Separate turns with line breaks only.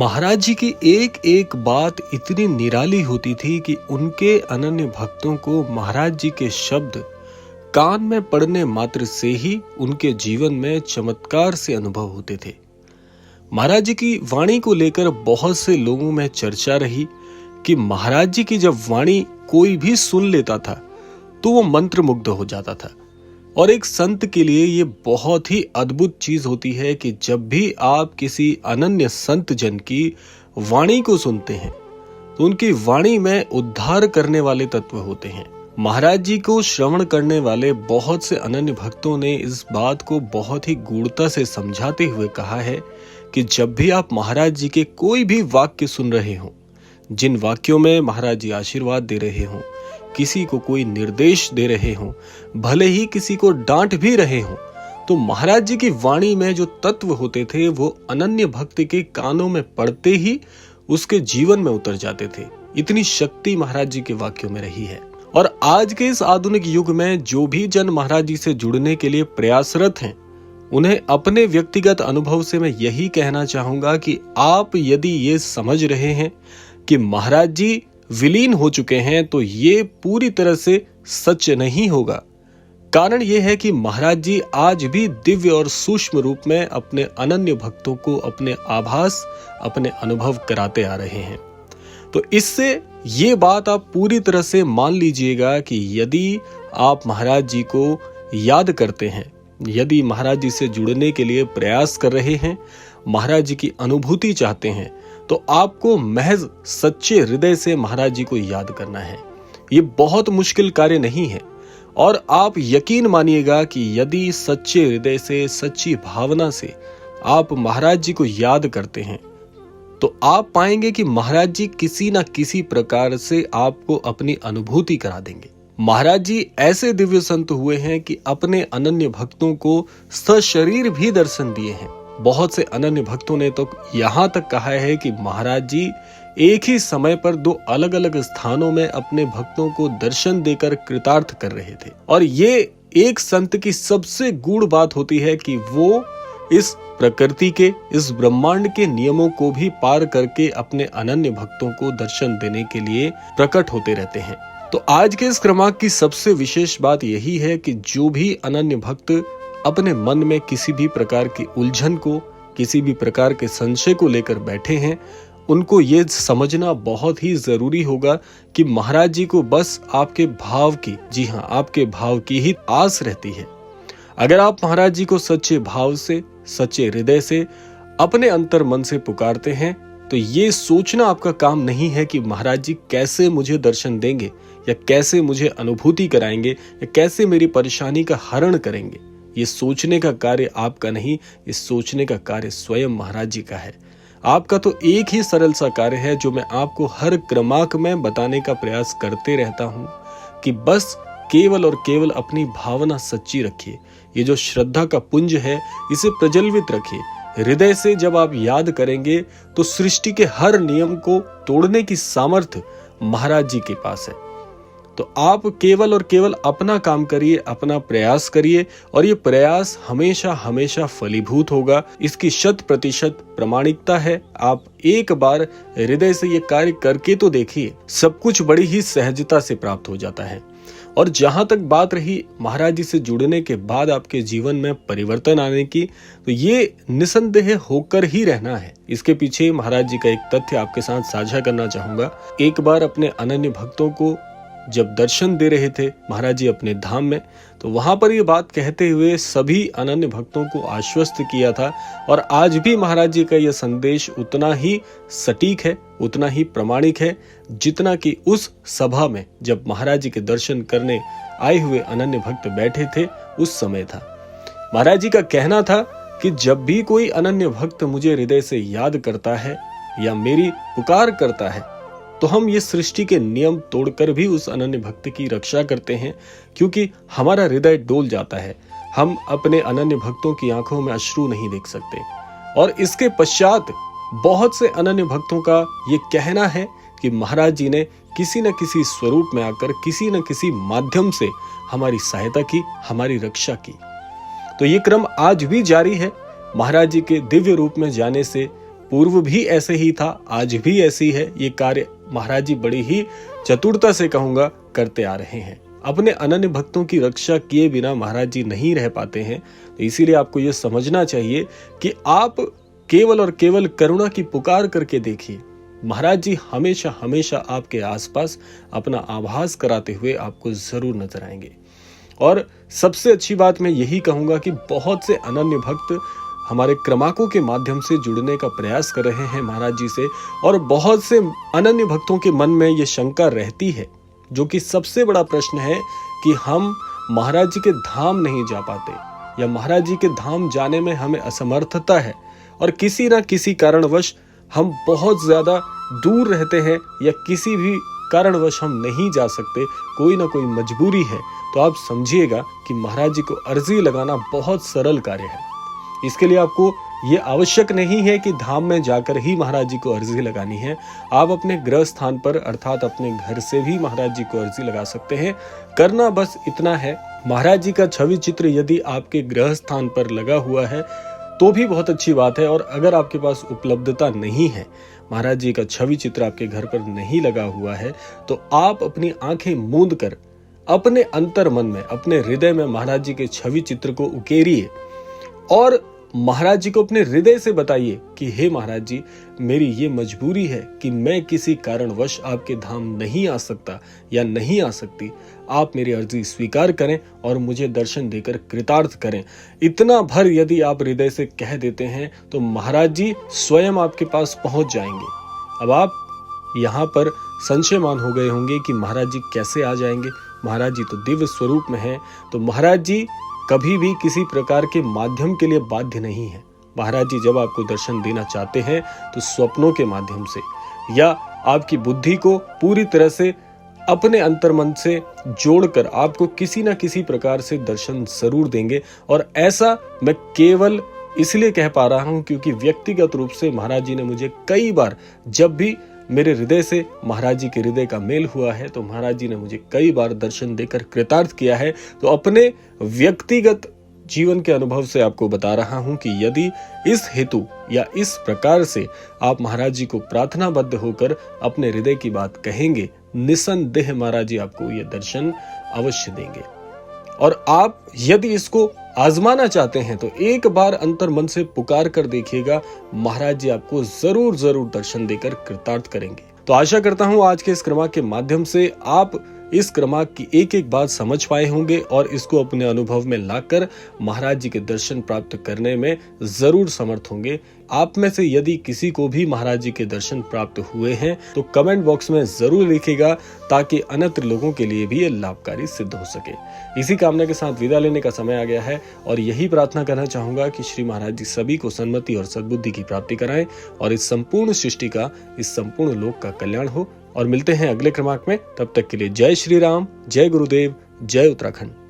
महाराज जी की एक एक बात इतनी निराली होती थी कि उनके अनन्य भक्तों को महाराज जी के शब्द कान में पड़ने मात्र से ही उनके जीवन में चमत्कार से अनुभव होते थे। महाराज जी की वाणी को लेकर बहुत से लोगों में चर्चा रही कि महाराज जी की जब वाणी कोई भी सुन लेता था तो वो मंत्रमुग्ध हो जाता था। और एक संत के लिए ये बहुत ही अद्भुत चीज होती है कि जब भी आप किसी अनन्य संत जन की वाणी को सुनते हैं तो उनकी वाणी में उद्धार करने वाले तत्व होते हैं। महाराज जी को श्रवण करने वाले बहुत से अनन्य भक्तों ने इस बात को बहुत ही गूढ़ता से समझाते हुए कहा है कि जब भी आप महाराज जी के कोई भी वाक्य सुन रहे हो, जिन वाक्यों में महाराज जी आशीर्वाद दे रहे हो, किसी को कोई निर्देश दे रहे हो, भले ही किसी को डांट भी रहे हो, तो महाराज जी की वाणी में जो तत्व होते थे वो अनन्य भक्त के कानों में पड़ते ही उसके जीवन में उतर जाते थे। इतनी शक्ति महाराज जी के वाक्यों में रही है। और आज के इस आधुनिक युग में जो भी जन महाराज जी से जुड़ने के लिए प्रयासरत हैं, उन्हें अपने व्यक्तिगत अनुभव से मैं यही कहना चाहूंगा कि आप यदि ये समझ रहे हैं कि महाराज जी विलीन हो चुके हैं तो ये पूरी तरह से सच नहीं होगा। कारण ये है कि महाराज जी आज भी दिव्य और सूक्ष्म रूप में अपने अनन्य भक्तों को अपने आभास, अपने अनुभव कराते आ रहे हैं। तो इससे ये बात आप पूरी तरह से मान लीजिएगा कि यदि आप महाराज जी को याद करते हैं, यदि महाराज जी से जुड़ने के लिए प्रयास कर रहे हैं, महाराज जी की अनुभूति चाहते हैं, तो आपको महज सच्चे हृदय से महाराज जी को याद करना है। ये बहुत मुश्किल कार्य नहीं है। और आप यकीन मानिएगा कि यदि सच्चे हृदय से, सच्ची भावना से आप महाराज जी को याद करते हैं तो आप पाएंगे कि महाराज जी किसी न किसी प्रकार से आपको अपनी अनुभूति करा देंगे। महाराज जी ऐसे दिव्य संत हुए हैं कि अपने अनन्य भक्तों को सशरीर भी दर्शन दिए हैं। बहुत से अनन्य भक्तों ने तो यहाँ तक कहा है कि महाराज जी एक ही समय पर दो अलग अलग स्थानों में अपने भक्तों को दर्शन देकर कृतार्थ कर रहे थे। और ये एक संत की सबसे गूढ़ बात होती है कि वो इस प्रकृति के, इस ब्रह्मांड के नियमों को भी पार करके अपने अनन्य भक्तों को दर्शन देने के लिए प्रकट होते रहते हैं। तो आज के इस क्रमांक की सबसे विशेष बात यही है कि जो भी अनन्य भक्त अपने मन में किसी भी प्रकार की उलझन को, किसी भी प्रकार के संशय को लेकर बैठे हैं, उनको ये समझना बहुत ही जरूरी होगा कि महाराज जी को बस आपके भाव की, जी हाँ, आपके भाव की ही आस रहती है। अगर आप महाराज जी को सच्चे भाव से, सच्चे हृदय से, अपने अंतर मन से पुकारते हैं तो ये सोचना आपका काम नहीं है कि महाराज जी कैसे मुझे दर्शन देंगे या कैसे मुझे अनुभूति कराएंगे या कैसे मेरी परेशानी का हरण करेंगे। ये सोचने का कार्य आपका नहीं, ये सोचने का कार्य स्वयं महाराज जी का है। आपका तो एक ही सरल सा कार्य है जो मैं आपको हर क्रमांक में बताने का प्रयास करते रहता हूँ कि बस केवल और केवल अपनी भावना सच्ची रखिए। ये जो श्रद्धा का पुंज है इसे प्रज्वलित रखिए। हृदय से जब आप याद करेंगे तो सृष्टि के हर नियम को तोड़ने की सामर्थ्य महाराज जी के पास है। तो आप केवल और केवल अपना काम करिए, अपना प्रयास करिए और ये प्रयास हमेशा हमेशा फलीभूत होगा। इसकी 100% प्रमाणिकता है। आप एक बार हृदय से ये कार्य करके तो देखिए, सब कुछ बड़ी ही सहजता से प्राप्त हो जाता है। और जहां तक बात रही महाराज जी से जुड़ने के बाद आपके जीवन में परिवर्तन आने की, तो ये निसंदेह होकर ही रहना है। इसके पीछे महाराज जी का एक तथ्य आपके साथ साझा करना चाहूंगा। एक बार अपने अनन्य भक्तों को जब दर्शन दे रहे थे महाराज जी अपने धाम में, तो वहां पर ये बात कहते हुए सभी अनन्य भक्तों को आश्वस्त किया था। और आज भी महाराज जी का यह संदेश उतना ही सटीक है, उतना ही प्रामाणिक है जितना कि उस सभा में जब महाराज जी के दर्शन करने आए हुए अनन्य भक्त बैठे थे उस समय था। महाराज जी का कहना था कि जब भी कोई अनन्य भक्त मुझे हृदय से याद करता है या मेरी पुकार करता है तो हम ये सृष्टि के नियम तोड़कर भी उस अनन्य भक्त की रक्षा करते हैं, क्योंकि हमारा हृदय डोल जाता है। हम अपने अनन्य भक्तों की आंखों में अश्रु नहीं देख सकते। और इसके पश्चात बहुत से अनन्य भक्तों का ये कहना है कि महाराज जी ने किसी न किसी स्वरूप में आकर, किसी न किसी माध्यम से हमारी सहायता की, हमारी रक्षा की। तो ये क्रम आज भी जारी है। महाराज जी के दिव्य रूप में जाने से पूर्व भी ऐसे ही था, आज भी ऐसी है। ये कार्य महाराज जी बड़ी ही चतुरता से कहूंगा करते आ रहे हैं। अपने अनन्य भक्तों की रक्षा किए बिना महाराज जी नहीं रह पाते हैं। तो इसीलिए आपको यह समझना चाहिए कि आप केवल और केवल करुणा की पुकार करके देखिए, महाराज जी हमेशा हमेशा आपके आसपास अपना आभास कराते हुए आपको जरूर नजर आएंगे। और सबसे अच्छी बात मैं यही कहूंगा कि बहुत से अनन्य भक्त हमारे क्रमाकों के माध्यम से जुड़ने का प्रयास कर रहे हैं महाराज जी से, और बहुत से अनन्य भक्तों के मन में ये शंका रहती है, जो कि सबसे बड़ा प्रश्न है कि हम महाराज जी के धाम नहीं जा पाते, या महाराज जी के धाम जाने में हमें असमर्थता है, और किसी ना किसी कारणवश हम बहुत ज्यादा दूर रहते हैं, या किसी भी कारणवश हम नहीं जा सकते, कोई ना कोई मजबूरी है। तो आप समझिएगा कि महाराज जी को अर्जी लगाना बहुत सरल कार्य है। इसके लिए आपको ये आवश्यक नहीं है कि धाम में जाकर ही महाराज जी को अर्जी लगानी है। आप अपने गृह स्थान पर अर्थात अपने घर से भी महाराज जी को अर्जी लगा सकते हैं। करना बस इतना है, महाराज जी का छवि चित्र यदि आपके गृह स्थान पर लगा हुआ है तो भी बहुत अच्छी बात है, और अगर आपके पास उपलब्धता नहीं है, महाराज जी का छवि चित्र आपके घर पर नहीं लगा हुआ है, तो आप अपनी आंखें मूंद कर अपने अंतर मन में, अपने हृदय में महाराज जी के छवि चित्र को उकेरिए और महाराज जी को अपने हृदय से बताइए कि हे महाराज जी, मेरी ये मजबूरी है कि मैं किसी कारणवश आपके धाम नहीं आ सकता या नहीं आ सकती। आप मेरी अर्जी स्वीकार करें और मुझे दर्शन देकर कृतार्थ करें। इतना भर यदि आप हृदय से कह देते हैं तो महाराज जी स्वयं आपके पास पहुंच जाएंगे। अब आप यहाँ पर संशयमान हो गए होंगे कि महाराज जी कैसे आ जाएंगे, महाराज जी तो दिव्य स्वरूप में हैं। तो महाराज जी कभी भी किसी प्रकार के माध्यम के लिए बाध्य नहीं है। महाराज जी जब आपको दर्शन देना चाहते हैं तो स्वप्नों के माध्यम से, या आपकी बुद्धि को पूरी तरह से अपने अंतर्मन से जोड़कर आपको किसी ना किसी प्रकार से दर्शन जरूर देंगे। और ऐसा मैं केवल इसलिए कह पा रहा हूं क्योंकि व्यक्तिगत रूप से महाराज जी ने मुझे कई बार, जब भी मेरे हृदय से महाराज जी के हृदय का मेल हुआ है, तो महाराज जी ने मुझे कई बार दर्शन देकर कृतार्थ किया है। तो अपने व्यक्तिगत जीवन के अनुभव से आपको बता रहा हूं कि यदि इस हेतु या इस प्रकार से आप महाराज जी को प्रार्थनाबद्ध होकर अपने हृदय की बात कहेंगे, निसंदेह महाराज जी आपको ये दर्शन अवश्य देंगे। और आप यदि इसको आजमाना चाहते हैं तो एक बार अंतर मन से पुकार कर देखिएगा, महाराज जी आपको जरूर जरूर दर्शन देकर कृतार्थ करेंगे। तो आशा करता हूं आज के इस क्रमाक के माध्यम से आप इस क्रमाक की एक एक बात समझ पाए होंगे और इसको अपने अनुभव में लाकर महाराज जी के दर्शन प्राप्त करने में जरूर समर्थ होंगे। आप में से यदि किसी को भी महाराज जी के दर्शन प्राप्त हुए हैं तो कमेंट बॉक्स में जरूर लिखिएगा, ताकि अन्य लोगों के लिए भी ये लाभकारी सिद्ध हो सके। इसी कामना के साथ विदा लेने का समय आ गया है, और यही प्रार्थना करना चाहूंगा कि श्री महाराज जी सभी को सन्मति और सद्बुद्धि की प्राप्ति कराएं, और इस संपूर्ण सृष्टि का, इस संपूर्ण लोक का कल्याण हो। और मिलते हैं अगले क्रमांक में, तब तक के लिए जय श्री राम, जय गुरुदेव, जय उत्तराखंड।